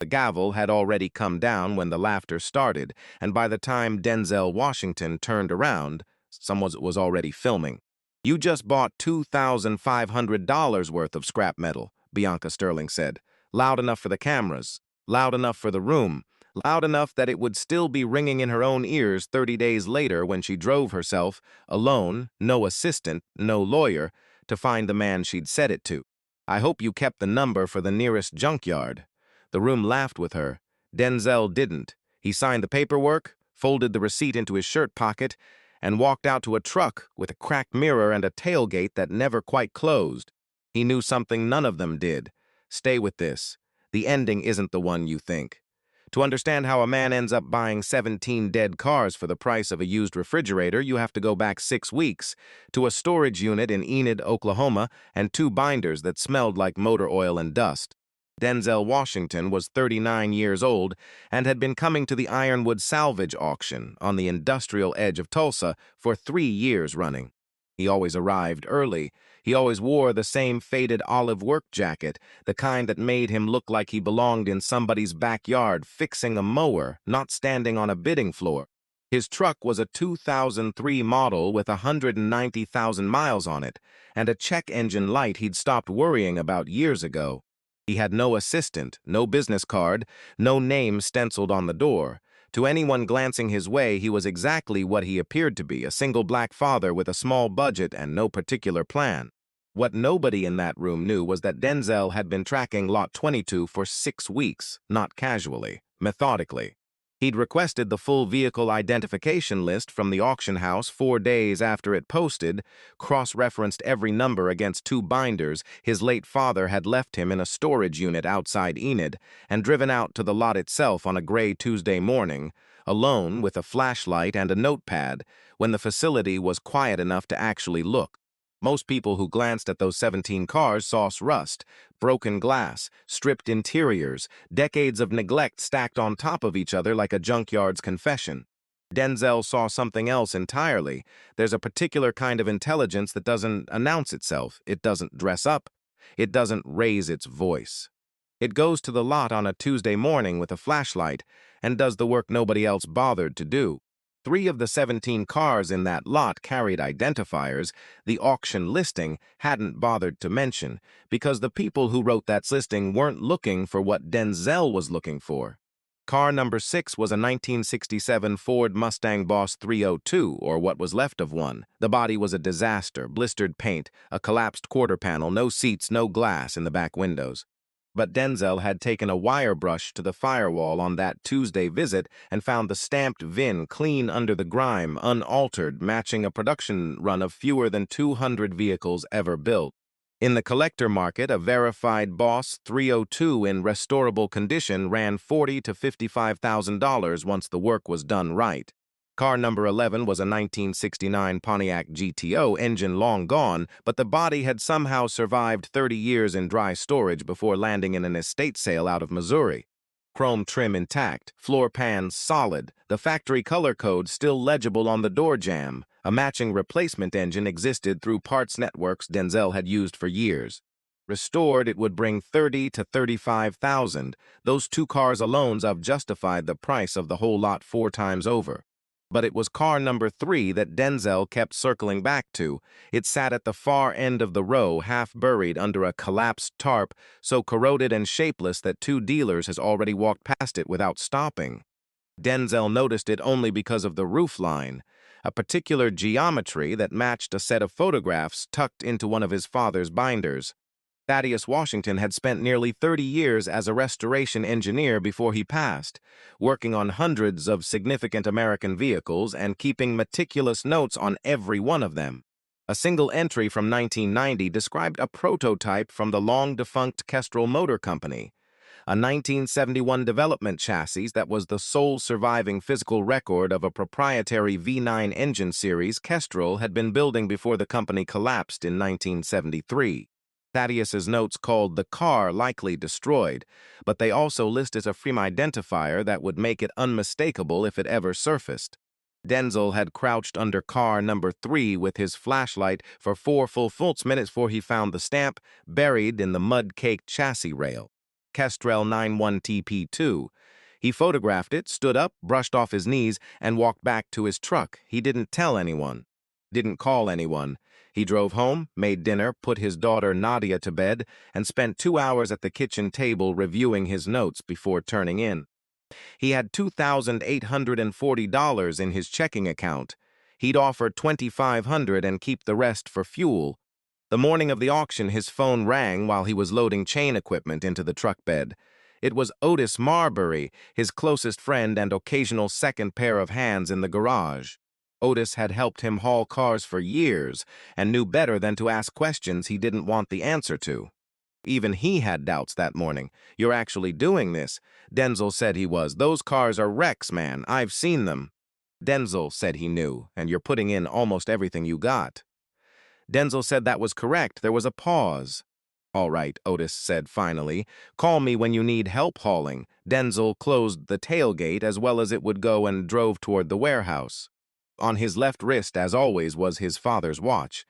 The gavel had already come down when the laughter started, and by the time Denzel Washington turned around, someone was already filming. "You just bought $2,500 worth of scrap metal," Bianca Sterling said. Loud enough for the cameras, loud enough for the room, loud enough that it would still be ringing in her own ears 30 days later when she drove herself, alone, no assistant, no lawyer, to find the man she'd said it to. "I hope you kept the number for the nearest junkyard." The room laughed with her. Denzel didn't. He signed the paperwork, folded the receipt into his shirt pocket, and walked out to a truck with a cracked mirror and a tailgate that never quite closed. He knew something none of them did. Stay with this. The ending isn't the one you think. To understand how a man ends up buying 17 dead cars for the price of a used refrigerator, you have to go back 6 weeks to a storage unit in Enid, Oklahoma, and 2 binders that smelled like motor oil and dust. Denzel Washington was 39 years old and had been coming to the Ironwood Salvage Auction on the industrial edge of Tulsa for 3 years running. He always arrived early. He always wore the same faded olive work jacket, the kind that made him look like he belonged in somebody's backyard fixing a mower, not standing on a bidding floor. His truck was a 2003 model with 190,000 miles on it, and a check engine light he'd stopped worrying about years ago. He had no assistant, no business card, no name stenciled on the door. To anyone glancing his way, he was exactly what he appeared to be, a single black father with a small budget and no particular plan. What nobody in that room knew was that Denzel had been tracking Lot 22 for 6 weeks, not casually, methodically. He'd requested the full vehicle identification list from the auction house 4 days after it posted, cross-referenced every number against 2 binders his late father had left him in a storage unit outside Enid, and driven out to the lot itself on a gray Tuesday morning, alone with a flashlight and a notepad, when the facility was quiet enough to actually look. Most people who glanced at those 17 cars saw rust, broken glass, stripped interiors, decades of neglect stacked on top of each other like a junkyard's confession. Denzel saw something else entirely. There's a particular kind of intelligence that doesn't announce itself. It doesn't dress up. It doesn't raise its voice. It goes to the lot on a Tuesday morning with a flashlight and does the work nobody else bothered to do. 3 of the 17 cars in that lot carried identifiers the auction listing hadn't bothered to mention, because the people who wrote that listing weren't looking for what Denzel was looking for. Car number 6 was a 1967 Ford Mustang Boss 302, or what was left of one. The body was a disaster, blistered paint, a collapsed quarter panel, no seats, no glass in the back windows. But Denzel had taken a wire brush to the firewall on that Tuesday visit and found the stamped VIN clean under the grime, unaltered, matching a production run of fewer than 200 vehicles ever built. In the collector market, a verified Boss 302 in restorable condition ran $40,000 to $55,000 once the work was done right. Car number 11 was a 1969 Pontiac GTO, engine long gone, but the body had somehow survived 30 years in dry storage before landing in an estate sale out of Missouri. Chrome trim intact, floor pans solid, the factory color code still legible on the door jamb. A matching replacement engine existed through parts networks Denzel had used for years. Restored, it would bring $30,000 to $35,000. Those 2 cars alone have justified the price of the whole lot 4 times over. But it was car number 3 that Denzel kept circling back to. It sat at the far end of the row, half buried under a collapsed tarp, so corroded and shapeless that 2 dealers has already walked past it without stopping. Denzel noticed it only because of the roofline, a particular geometry that matched a set of photographs tucked into one of his father's binders. Thaddeus Washington had spent nearly 30 years as a restoration engineer before he passed, working on hundreds of significant American vehicles and keeping meticulous notes on every one of them. A single entry from 1990 described a prototype from the long-defunct Kestrel Motor Company, a 1971 development chassis that was the sole surviving physical record of a proprietary V9 engine series Kestrel had been building before the company collapsed in 1973. Thaddeus's notes called the car likely destroyed, but they also listed a frame identifier that would make it unmistakable if it ever surfaced. Denzel had crouched under car number 3 with his flashlight for 4 full minutes before he found the stamp buried in the mud-caked chassis rail. Kestrel 91TP2. He photographed it, stood up, brushed off his knees, and walked back to his truck. He didn't tell anyone. Didn't call anyone. He drove home, made dinner, put his daughter Nadia to bed, and spent 2 hours at the kitchen table reviewing his notes before turning in. He had $2,840 in his checking account. He'd offer $2,500 and keep the rest for fuel. The morning of the auction, his phone rang while he was loading chain equipment into the truck bed. It was Otis Marbury, his closest friend and occasional second pair of hands in the garage. Otis had helped him haul cars for years and knew better than to ask questions he didn't want the answer to. Even he had doubts that morning. "You're actually doing this?" Denzel said he was. "Those cars are wrecks, man. I've seen them." Denzel said he knew, "And you're putting in almost everything you got." Denzel said that was correct. There was a pause. "All right," Otis said finally. "Call me when you need help hauling." Denzel closed the tailgate as well as it would go and drove toward the warehouse. On his left wrist, as always, was his father's watch.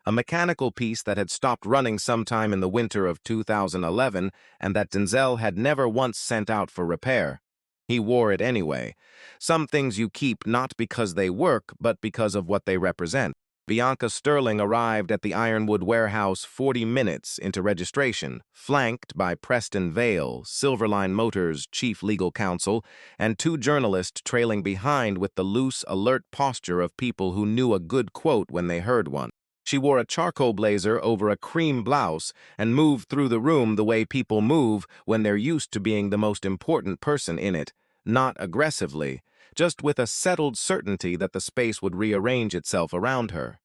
A mechanical piece that had stopped running sometime in the winter of 2011 and that Denzel had never once sent out for repair. He wore it anyway. Some things you keep not because they work, but because of what they represent. Bianca Sterling arrived at the Ironwood warehouse 40 minutes into registration, flanked by Preston Vale, Silverline Motors' chief legal counsel, and two journalists trailing behind with the loose, alert posture of people who knew a good quote when they heard one. She wore a charcoal blazer over a cream blouse and moved through the room the way people move when they're used to being the most important person in it, not aggressively, just with a settled certainty that the space would rearrange itself around her.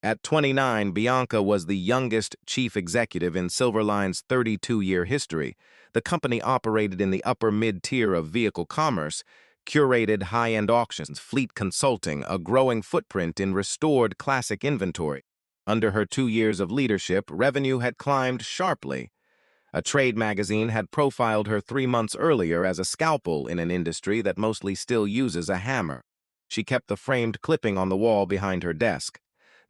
At 29, Bianca was the youngest chief executive in Silverline's 32-year history. The company operated in the upper mid-tier of vehicle commerce, curated high-end auctions, fleet consulting, a growing footprint in restored classic inventory. Under her 2 years of leadership, revenue had climbed sharply. A trade magazine had profiled her 3 months earlier as a scalpel in an industry that mostly still uses a hammer. She kept the framed clipping on the wall behind her desk.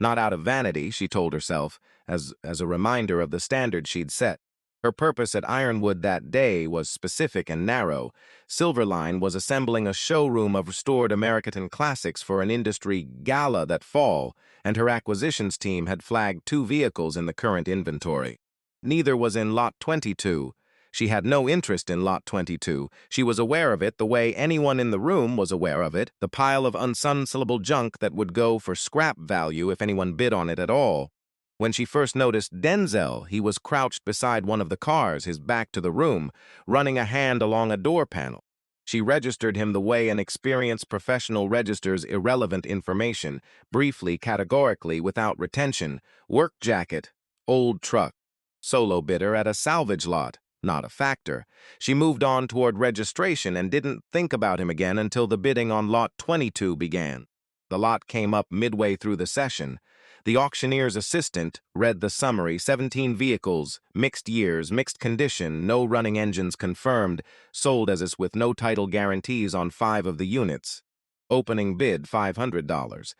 Not out of vanity, she told herself, as a reminder of the standard she'd set. Her purpose at Ironwood that day was specific and narrow. Silverline was assembling a showroom of restored American classics for an industry gala that fall, and her acquisitions team had flagged 2 vehicles in the current inventory. Neither was in Lot 22. She had no interest in Lot 22. She was aware of it the way anyone in the room was aware of it, the pile of unsellable junk that would go for scrap value if anyone bid on it at all. When she first noticed Denzel, he was crouched beside one of the cars, his back to the room, running a hand along a door panel. She registered him the way an experienced professional registers irrelevant information, briefly, categorically, without retention. Work jacket, old truck, solo bidder at a salvage lot, not a factor. She moved on toward registration and didn't think about him again until the bidding on Lot 22 began. The lot came up midway through the session. The auctioneer's assistant read the summary: 17 vehicles, mixed years, mixed condition, no running engines confirmed, sold as is with no title guarantees on 5 of the units. Opening bid $500.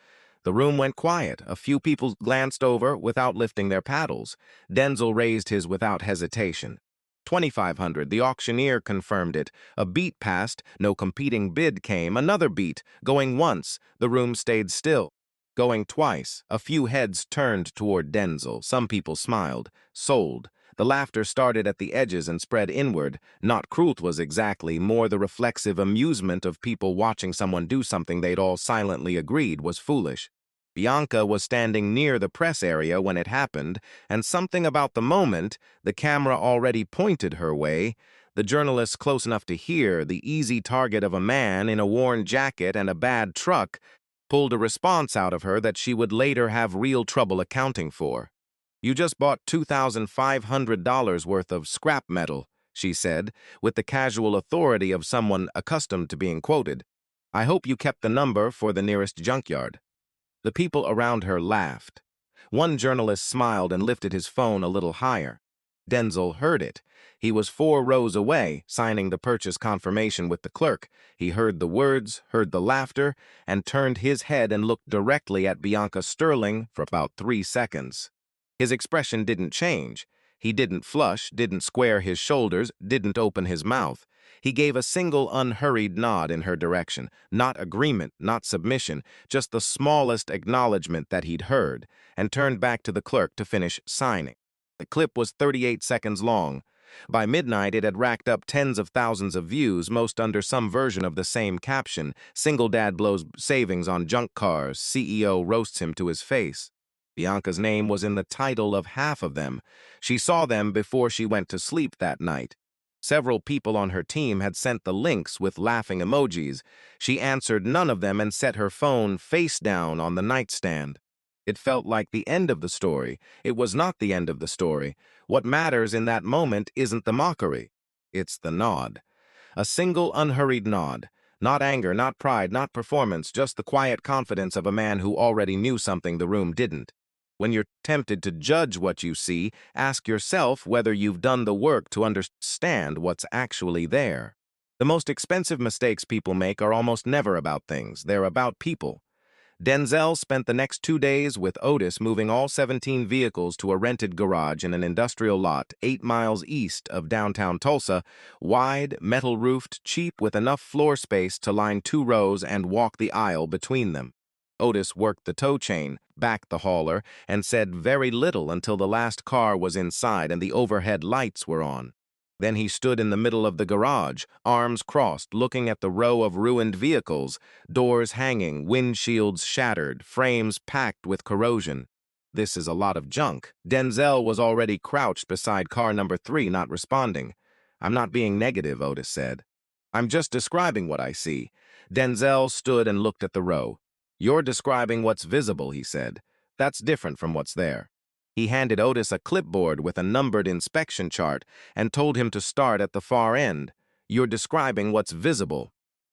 The room went quiet. A few people glanced over without lifting their paddles. Denzel raised his without hesitation. $2,500. The auctioneer confirmed it. A beat passed. No competing bid came. Another beat. Going once. The room stayed still. Going twice. A few heads turned toward Denzel. Some people smiled. Sold. The laughter started at the edges and spread inward. Not cruel was exactly, more the reflexive amusement of people watching someone do something they'd all silently agreed was foolish. Bianca was standing near the press area when it happened, and something about the moment, the camera already pointed her way, the journalist close enough to hear, the easy target of a man in a worn jacket and a bad truck, pulled a response out of her that she would later have real trouble accounting for. "You just bought $2,500 worth of scrap metal," she said, with the casual authority of someone accustomed to being quoted. "I hope you kept the number for the nearest junkyard." The people around her laughed. One journalist smiled and lifted his phone a little higher. Denzel heard it. He was 4 rows away, signing the purchase confirmation with the clerk. He heard the words, heard the laughter, and turned his head and looked directly at Bianca Sterling for about 3 seconds. His expression didn't change. He didn't flush, didn't square his shoulders, didn't open his mouth. He gave a single unhurried nod in her direction, not agreement, not submission, just the smallest acknowledgement that he'd heard, and turned back to the clerk to finish signing. The clip was 38 seconds long. By midnight, it had racked up tens of thousands of views, most under some version of the same caption: "Single dad blows savings on junk cars, CEO roasts him to his face." Bianca's name was in the title of half of them. She saw them before she went to sleep that night. Several people on her team had sent the links with laughing emojis. She answered none of them and set her phone face down on the nightstand. It felt like the end of the story. It was not the end of the story. What matters in that moment isn't the mockery. It's the nod. A single unhurried nod. Not anger, not pride, not performance, just the quiet confidence of a man who already knew something the room didn't. When you're tempted to judge what you see, ask yourself whether you've done the work to understand what's actually there. The most expensive mistakes people make are almost never about things. They're about people. Denzel spent the next 2 days with Otis moving all 17 vehicles to a rented garage in an industrial lot 8 miles east of downtown Tulsa, wide, metal-roofed, cheap, with enough floor space to line 2 rows and walk the aisle between them. Otis worked the tow chain, backed the hauler, and said very little until the last car was inside and the overhead lights were on. Then he stood in the middle of the garage, arms crossed, looking at the row of ruined vehicles, doors hanging, windshields shattered, frames packed with corrosion. "This is a lot of junk." Denzel was already crouched beside car number 3, not responding. "I'm not being negative," Otis said. "I'm just describing what I see." Denzel stood and looked at the row. "You're describing what's visible," he said. "That's different from what's there." He handed Otis a clipboard with a numbered inspection chart and told him to start at the far end. "You're describing what's visible.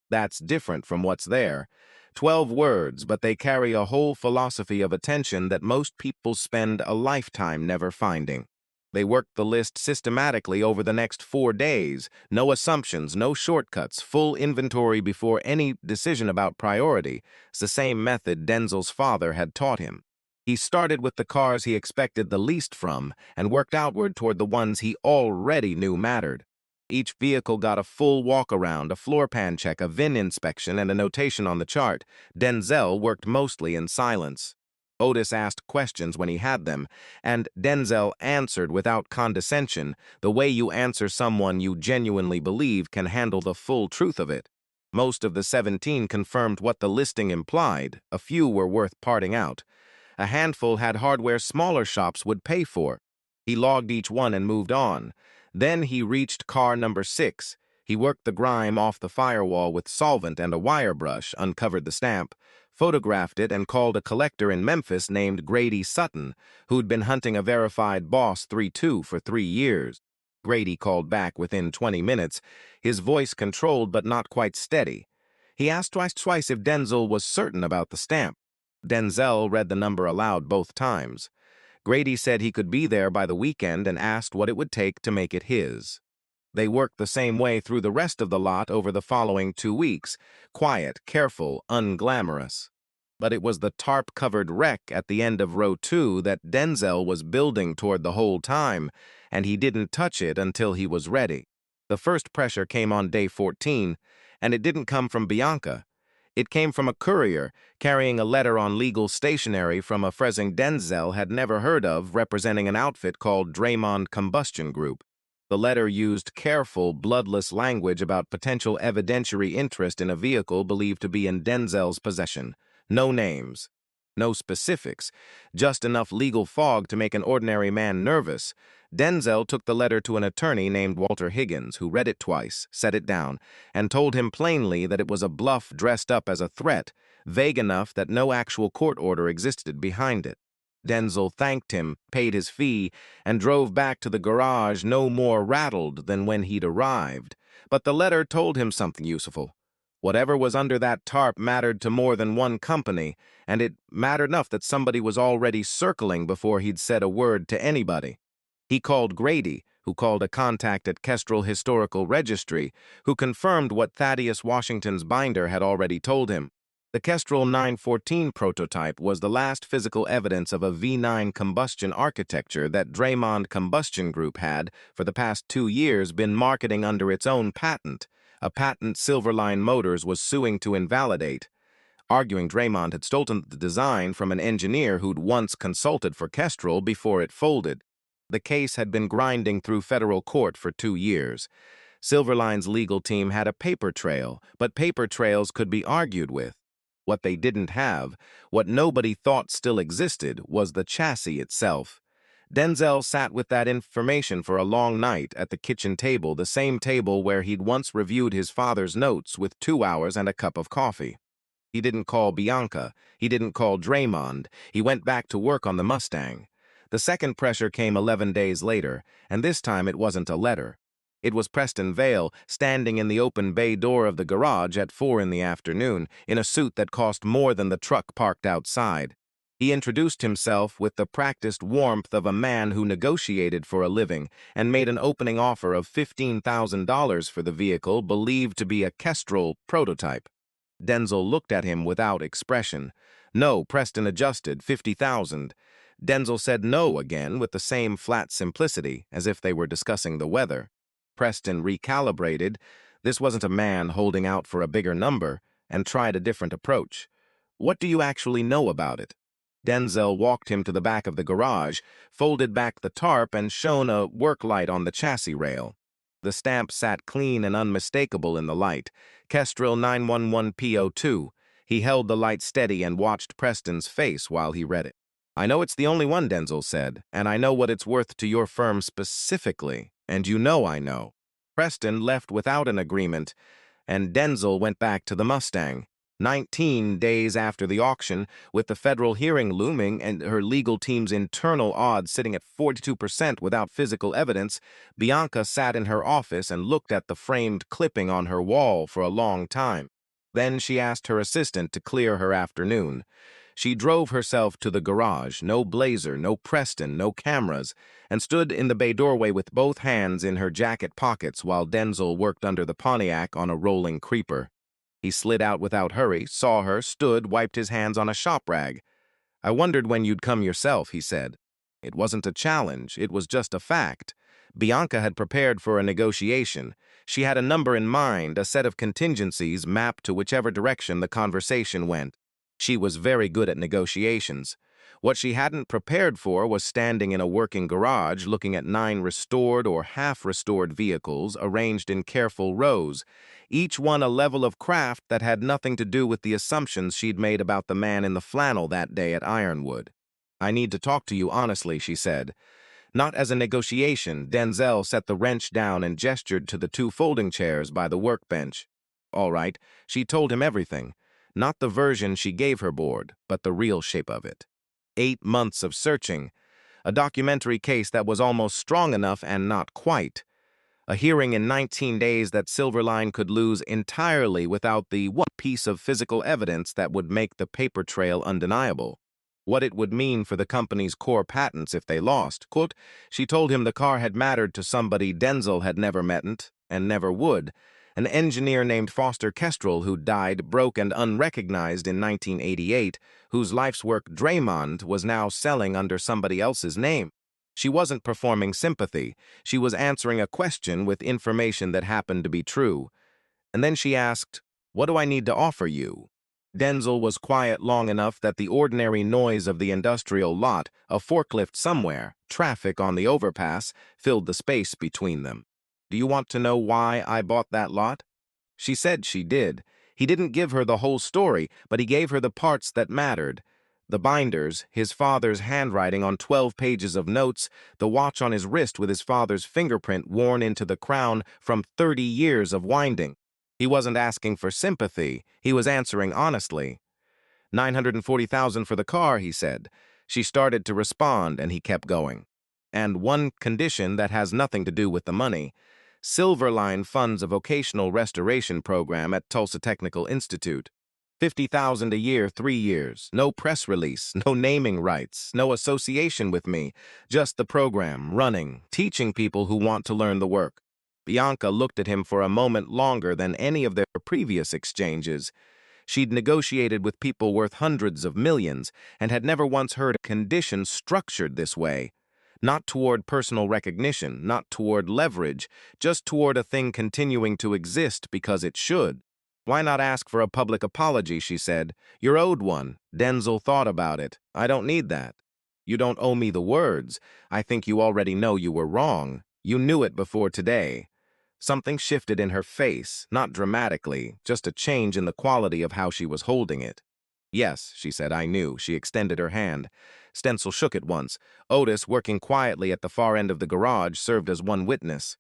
That's different from what's there." 12 words, but they carry a whole philosophy of attention that most people spend a lifetime never finding. They worked the list systematically over the next 4 days. No assumptions, no shortcuts, full inventory before any decision about priority. It's the same method Denzel's father had taught him. He started with the cars he expected the least from and worked outward toward the ones he already knew mattered. Each vehicle got a full walk-around, a floor pan check, a VIN inspection, and a notation on the chart. Denzel worked mostly in silence. Otis asked questions when he had them, and Denzel answered without condescension, the way you answer someone you genuinely believe can handle the full truth of it. Most of the 17 confirmed what the listing implied. A few were worth parting out. A handful had hardware smaller shops would pay for. He logged each one and moved on. Then he reached car number 6. He worked the grime off the firewall with solvent and a wire brush, uncovered the stamp, photographed it, and called a collector in Memphis named Grady Sutton, who'd been hunting a verified Boss 3.2 for 3 years. Grady called back within 20 minutes, his voice controlled but not quite steady. He asked twice if Denzel was certain about the stamp. Denzel read the number aloud both times. Grady said he could be there by the weekend and asked what it would take to make it his. They worked the same way through the rest of the lot over the following 2 weeks, quiet, careful, unglamorous. But it was the tarp-covered wreck at the end of row 2 that Denzel was building toward the whole time, and he didn't touch it until he was ready. The first pressure came on day 14, and it didn't come from Bianca. It came from a courier carrying a letter on legal stationery from a phrasing Denzel had never heard of, representing an outfit called Draymond Combustion Group. The letter used careful, bloodless language about potential evidentiary interest in a vehicle believed to be in Denzel's possession. No names, no specifics, just enough legal fog to make an ordinary man nervous. Denzel took the letter to an attorney named Walter Higgins, who read it twice, set it down, and told him plainly that it was a bluff dressed up as a threat, vague enough that no actual court order existed behind it. Denzel thanked him, paid his fee, and drove back to the garage no more rattled than when he'd arrived. But the letter told him something useful. Whatever was under that tarp mattered to more than one company, and it mattered enough that somebody was already circling before he'd said a word to anybody. He called Grady, who called a contact at Kestrel Historical Registry, who confirmed what Thaddeus Washington's binder had already told him. The Kestrel 914 prototype was the last physical evidence of a V9 combustion architecture that Draymond Combustion Group had, for the past 2 years, been marketing under its own patent, a patent Silverline Motors was suing to invalidate, arguing Draymond had stolen the design from an engineer who'd once consulted for Kestrel before it folded. The case had been grinding through federal court for 2 years. Silverline's legal team had a paper trail, but paper trails could be argued with. What they didn't have, what nobody thought still existed, was the chassis itself. Denzel sat with that information for a long night at the kitchen table, the same table where he'd once reviewed his father's notes with 2 hours and a cup of coffee. He didn't call Bianca. He didn't call Draymond. He went back to work on the Mustang. The second pressure came 11 days later, and this time it wasn't a letter. It was Preston Vale, standing in the open bay door of the garage at 4 in the afternoon, in a suit that cost more than the truck parked outside. He introduced himself with the practiced warmth of a man who negotiated for a living and made an opening offer of $15,000 for the vehicle believed to be a Kestrel prototype. Denzel looked at him without expression. No, Preston adjusted, 50,000. Denzel said no again with the same flat simplicity, as if they were discussing the weather. Preston recalibrated. This wasn't a man holding out for a bigger number, and tried a different approach. What do you actually know about it? Denzel walked him to the back of the garage, folded back the tarp, and shone a work light on the chassis rail. The stamp sat clean and unmistakable in the light. Kestrel 911 PO2. He held the light steady and watched Preston's face while he read it. I know it's the only one, Denzel said, and I know what it's worth to your firm specifically, and you know I know. Preston left without an agreement, and Denzel went back to the Mustang. 19 days after the auction, with the federal hearing looming and her legal team's internal odds sitting at 42% without physical evidence, Bianca sat in her office and looked at the framed clipping on her wall for a long time. Then she asked her assistant to clear her afternoon. She drove herself to the garage, no blazer, no Preston, no cameras, and stood in the bay doorway with both hands in her jacket pockets while Denzel worked under the Pontiac on a rolling creeper. He slid out without hurry, saw her, stood, wiped his hands on a shop rag. I wondered when you'd come yourself, he said. It wasn't a challenge, it was just a fact. Bianca had prepared for a negotiation. She had a number in mind, a set of contingencies mapped to whichever direction the conversation went. She was very good at negotiations. What she hadn't prepared for was standing in a working garage looking at 9 restored or half-restored vehicles arranged in careful rows, each one a level of craft that had nothing to do with the assumptions she'd made about the man in the flannel that day at Ironwood. I need to talk to you honestly, she said. Not as a negotiation. Denzel set the wrench down and gestured to the 2 folding chairs by the workbench. All right, she told him everything. Not the version she gave her board, but the real shape of it. 8 months of searching. A documentary case that was almost strong enough and not quite. A hearing in 19 days that Silverline could lose entirely without the one piece of physical evidence that would make the paper trail undeniable. What it would mean for the company's core patents if they lost. Quote, she told him the car had mattered to somebody Denzel had never met and never would, an engineer named Foster Kestrel who died broke and unrecognized in 1988, whose life's work Draymond was now selling under somebody else's name. She wasn't performing sympathy. She was answering a question with information that happened to be true. And then she asked, what do I need to offer you? Denzel was quiet long enough that the ordinary noise of the industrial lot, a forklift somewhere, traffic on the overpass, filled the space between them. Do you want to know why I bought that lot? She said she did. He didn't give her the whole story, but he gave her the parts that mattered. The binders, his father's handwriting on 12 pages of notes, the watch on his wrist with his father's fingerprint worn into the crown from 30 years of winding. He wasn't asking for sympathy. He was answering honestly. $940,000 for the car, he said. She started to respond, and he kept going. And one condition that has nothing to do with the money. Silverline funds a vocational restoration program at Tulsa Technical Institute. $50,000 a year, 3 years. No press release, no naming rights, no association with me. Just the program, running, teaching people who want to learn the work. Bianca looked at him for a moment longer than any of their previous exchanges. She'd negotiated with people worth hundreds of millions and had never once heard a condition structured this way. Not toward personal recognition, not toward leverage, just toward a thing continuing to exist because it should. Why not ask for a public apology, she said. You're owed one. Denzel thought about it. I don't need that. You don't owe me the words. I think you already know you were wrong. You knew it before today. Something shifted in her face, not dramatically, just a change in the quality of how she was holding it. Yes, she said, I knew. She extended her hand. Stenzel shook it once. Otis, working quietly at the far end of the garage, served as one witness.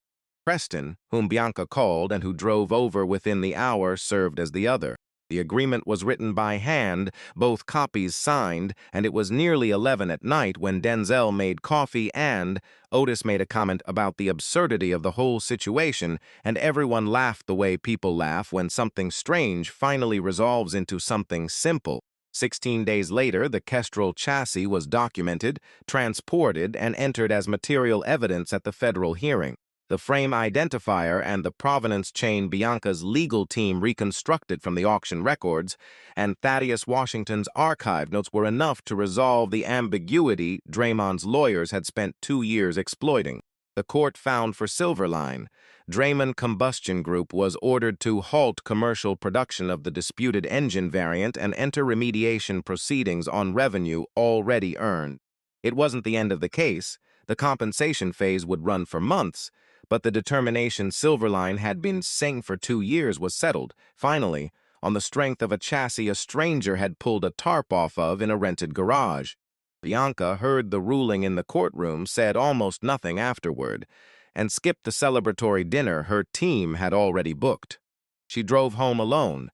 Preston, whom Bianca called and who drove over within the hour, served as the other. The agreement was written by hand, both copies signed, and it was nearly 11 at night when Denzel made coffee and Otis made a comment about the absurdity of the whole situation, and everyone laughed the way people laugh when something strange finally resolves into something simple. 16 days later, the Kestrel chassis was documented, transported, and entered as material evidence at the federal hearing. The frame identifier and the provenance chain Bianca's legal team reconstructed from the auction records, and Thaddeus Washington's archive notes were enough to resolve the ambiguity Draymond's lawyers had spent 2 years exploiting. The court found for Silverline. Draymond Combustion Group was ordered to halt commercial production of the disputed engine variant and enter remediation proceedings on revenue already earned. It wasn't the end of the case. The compensation phase would run for months, but the determination Silverline had been saying for 2 years was settled, finally, on the strength of a chassis a stranger had pulled a tarp off of in a rented garage. Bianca heard the ruling in the courtroom, said almost nothing afterward, and skipped the celebratory dinner her team had already booked. She drove home alone.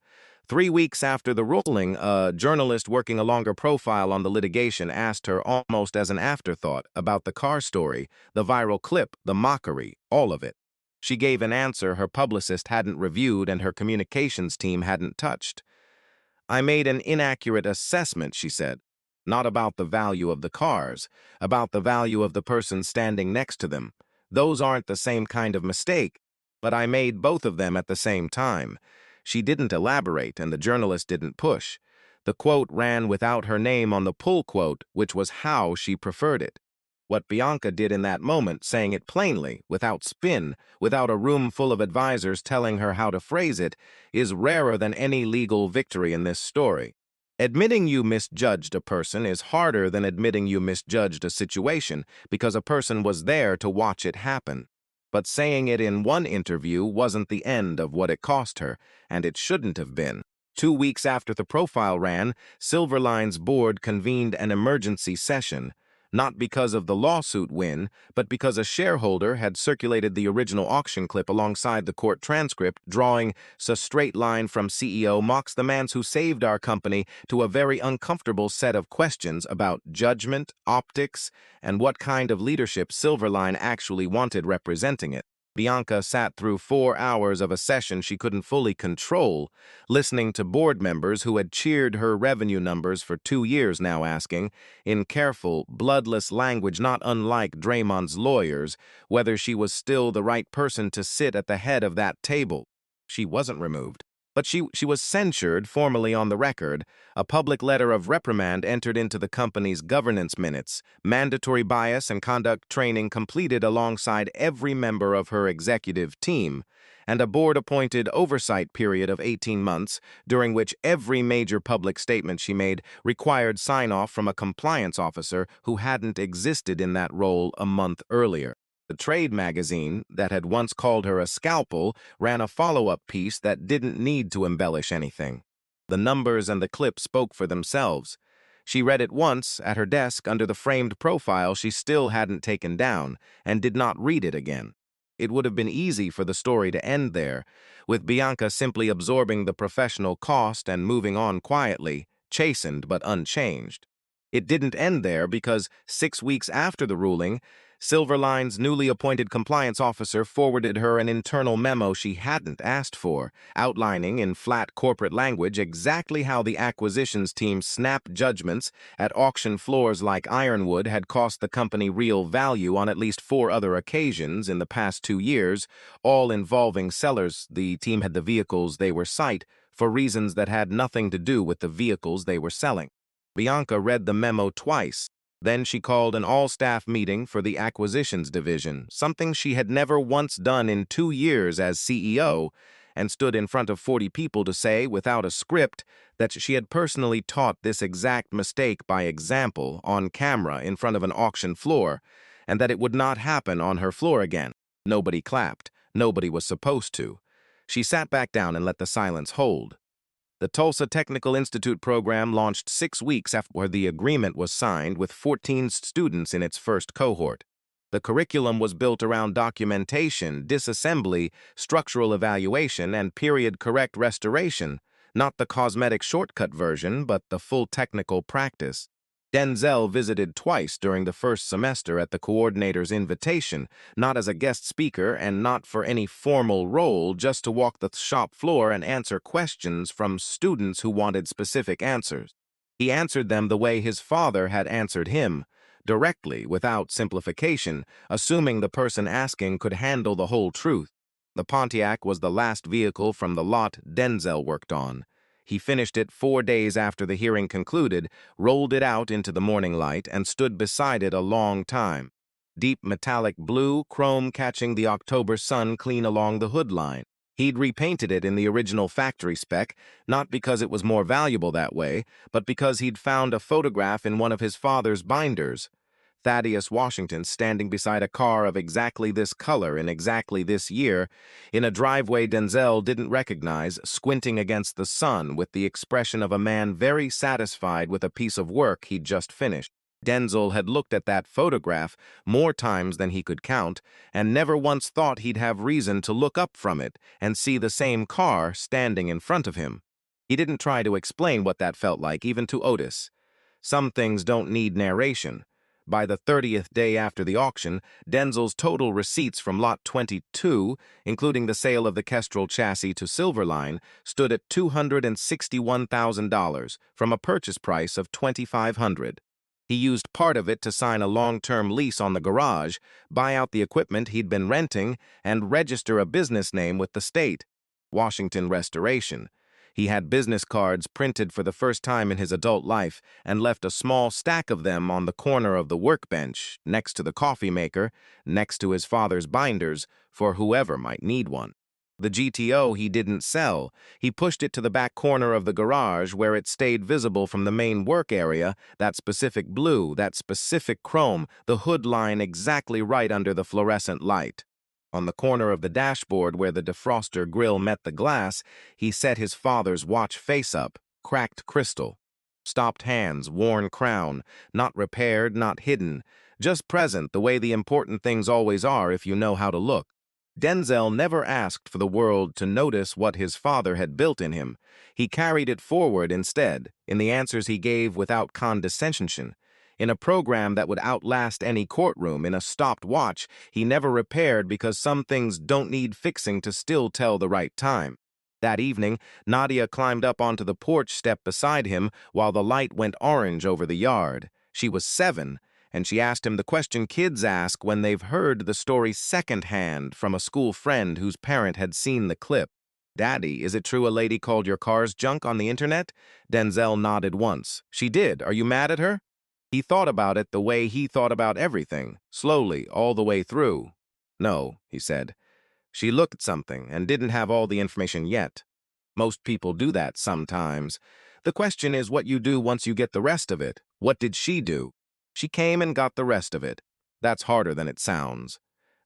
3 weeks after the ruling, a journalist working a longer profile on the litigation asked her almost as an afterthought about the car story, the viral clip, the mockery, all of it. She gave an answer her publicist hadn't reviewed and her communications team hadn't touched. I made an inaccurate assessment, she said. Not about the value of the cars, about the value of the person standing next to them. Those aren't the same kind of mistake, but I made both of them at the same time. She didn't elaborate, and the journalist didn't push. The quote ran without her name on the pull quote, which was how she preferred it. What Bianca did in that moment, saying it plainly, without spin, without a room full of advisors telling her how to phrase it, is rarer than any legal victory in this story. Admitting you misjudged a person is harder than admitting you misjudged a situation because a person was there to watch it happen. But saying it in one interview wasn't the end of what it cost her, and it shouldn't have been. 2 weeks after the profile ran, Silverline's board convened an emergency session, not because of the lawsuit win, but because a shareholder had circulated the original auction clip alongside the court transcript, drawing "a straight line from CEO mocks the mans who saved our company" to a very uncomfortable set of questions about judgment, optics, and what kind of leadership Silverline actually wanted representing it. Bianca sat through 4 hours of a session she couldn't fully control, listening to board members who had cheered her revenue numbers for 2 years now asking, in careful, bloodless language not unlike Draymond's lawyers, whether she was still the right person to sit at the head of that table. She wasn't removed, but she was censured formally on the record. A public letter of reprimand entered into the company's governance minutes, mandatory bias and conduct training completed alongside every member of her executive team, and a board-appointed oversight period of 18 months, during which every major public statement she made required sign-off from a compliance officer who hadn't existed in that role a month earlier. The trade magazine, that had once called her a scalpel, ran a follow-up piece that didn't need to embellish anything. The numbers and the clip spoke for themselves. She read it once, at her desk under the framed profile she still hadn't taken down, and did not read it again. It would have been easy for the story to end there, with Bianca simply absorbing the professional cost and moving on quietly, chastened but unchanged. It didn't end there because 6 weeks after the ruling, Silverline's newly appointed compliance officer forwarded her an internal memo she hadn't asked for, outlining in flat corporate language exactly how the acquisitions team's snap judgments at auction floors like Ironwood had cost the company real value on at least 4 other occasions in the past 2 years, all involving sellers. The team had the vehicles they were cite for reasons that had nothing to do with the vehicles they were selling. Bianca read the memo twice. Then she called an all-staff meeting for the acquisitions division, something she had never once done in 2 years as CEO, and stood in front of 40 people to say, without a script, that she had personally taught this exact mistake by example on camera in front of an auction floor, and that it would not happen on her floor again. Nobody clapped. Nobody was supposed to. She sat back down and let the silence hold. The Tulsa Technical Institute program launched 6 weeks after the agreement was signed, with 14 students in its first cohort. The curriculum was built around documentation, disassembly, structural evaluation, and period-correct restoration, not the cosmetic shortcut version, but the full technical practice. Denzel visited twice during the first semester at the coordinator's invitation, not as a guest speaker and not for any formal role, just to walk the shop floor and answer questions from students who wanted specific answers. He answered them the way his father had answered him, directly, without simplification, assuming the person asking could handle the whole truth. The Pontiac was the last vehicle from the lot Denzel worked on. He finished it 4 days after the hearing concluded, rolled it out into the morning light, and stood beside it a long time. Deep metallic blue, chrome catching the October sun clean along the hood line. He'd repainted it in the original factory spec, not because it was more valuable that way, but because he'd found a photograph in one of his father's binders. Thaddeus Washington standing beside a car of exactly this color in exactly this year, in a driveway Denzel didn't recognize, squinting against the sun with the expression of a man very satisfied with a piece of work he'd just finished. Denzel had looked at that photograph more times than he could count, and never once thought he'd have reason to look up from it and see the same car standing in front of him. He didn't try to explain what that felt like, even to Otis. Some things don't need narration. By the 30th day after the auction, Denzel's total receipts from Lot 22, including the sale of the Kestrel chassis to Silverline, stood at $261,000 from a purchase price of $2,500. He used part of it to sign a long-term lease on the garage, buy out the equipment he'd been renting, and register a business name with the state, Washington Restoration. He had business cards printed for the first time in his adult life and left a small stack of them on the corner of the workbench, next to the coffee maker, next to his father's binders, for whoever might need one. The GTO he didn't sell. He pushed it to the back corner of the garage where it stayed visible from the main work area, that specific blue, that specific chrome, the hood line exactly right under the fluorescent light. On the corner of the dashboard where the defroster grill met the glass, he set his father's watch face up, cracked crystal. Stopped hands, worn crown, not repaired, not hidden, just present the way the important things always are if you know how to look. Denzel never asked for the world to notice what his father had built in him. He carried it forward instead, in the answers he gave without condescension. In a program that would outlast any courtroom, in a stopped watch he never repaired because some things don't need fixing to still tell the right time. That evening, Nadia climbed up onto the porch step beside him while the light went orange over the yard. She was 7, and she asked him the question kids ask when they've heard the story secondhand from a school friend whose parent had seen the clip. "Daddy, is it true a lady called your cars junk on the internet?" Denzel nodded once. "She did. Are you mad at her?" He thought about it the way he thought about everything, slowly, all the way through. "No," he said. "She looked at something and didn't have all the information yet. Most people do that sometimes. The question is what you do once you get the rest of it. What did she do?" "She came and got the rest of it." "That's harder than it sounds."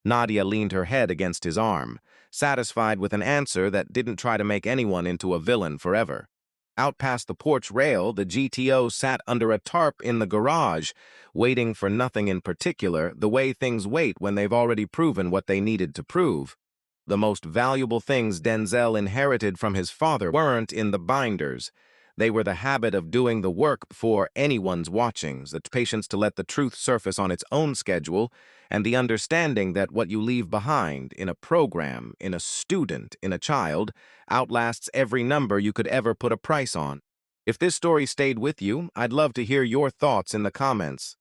Nadia leaned her head against his arm, satisfied with an answer that didn't try to make anyone into a villain forever. Out past the porch rail, the GTO sat under a tarp in the garage, waiting for nothing in particular, the way things wait when they've already proven what they needed to prove. The most valuable things Denzel inherited from his father weren't in the binders. They were the habit of doing the work before anyone's watching, the patience to let the truth surface on its own schedule, and the understanding that what you leave behind in a program, in a student, in a child, outlasts every number you could ever put a price on. If this story stayed with you, I'd love to hear your thoughts in the comments.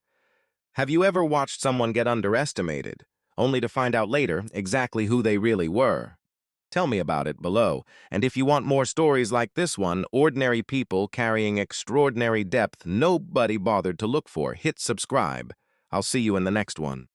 Have you ever watched someone get underestimated, only to find out later exactly who they really were? Tell me about it below. And if you want more stories like this one, ordinary people carrying extraordinary depth nobody bothered to look for, hit subscribe. I'll see you in the next one.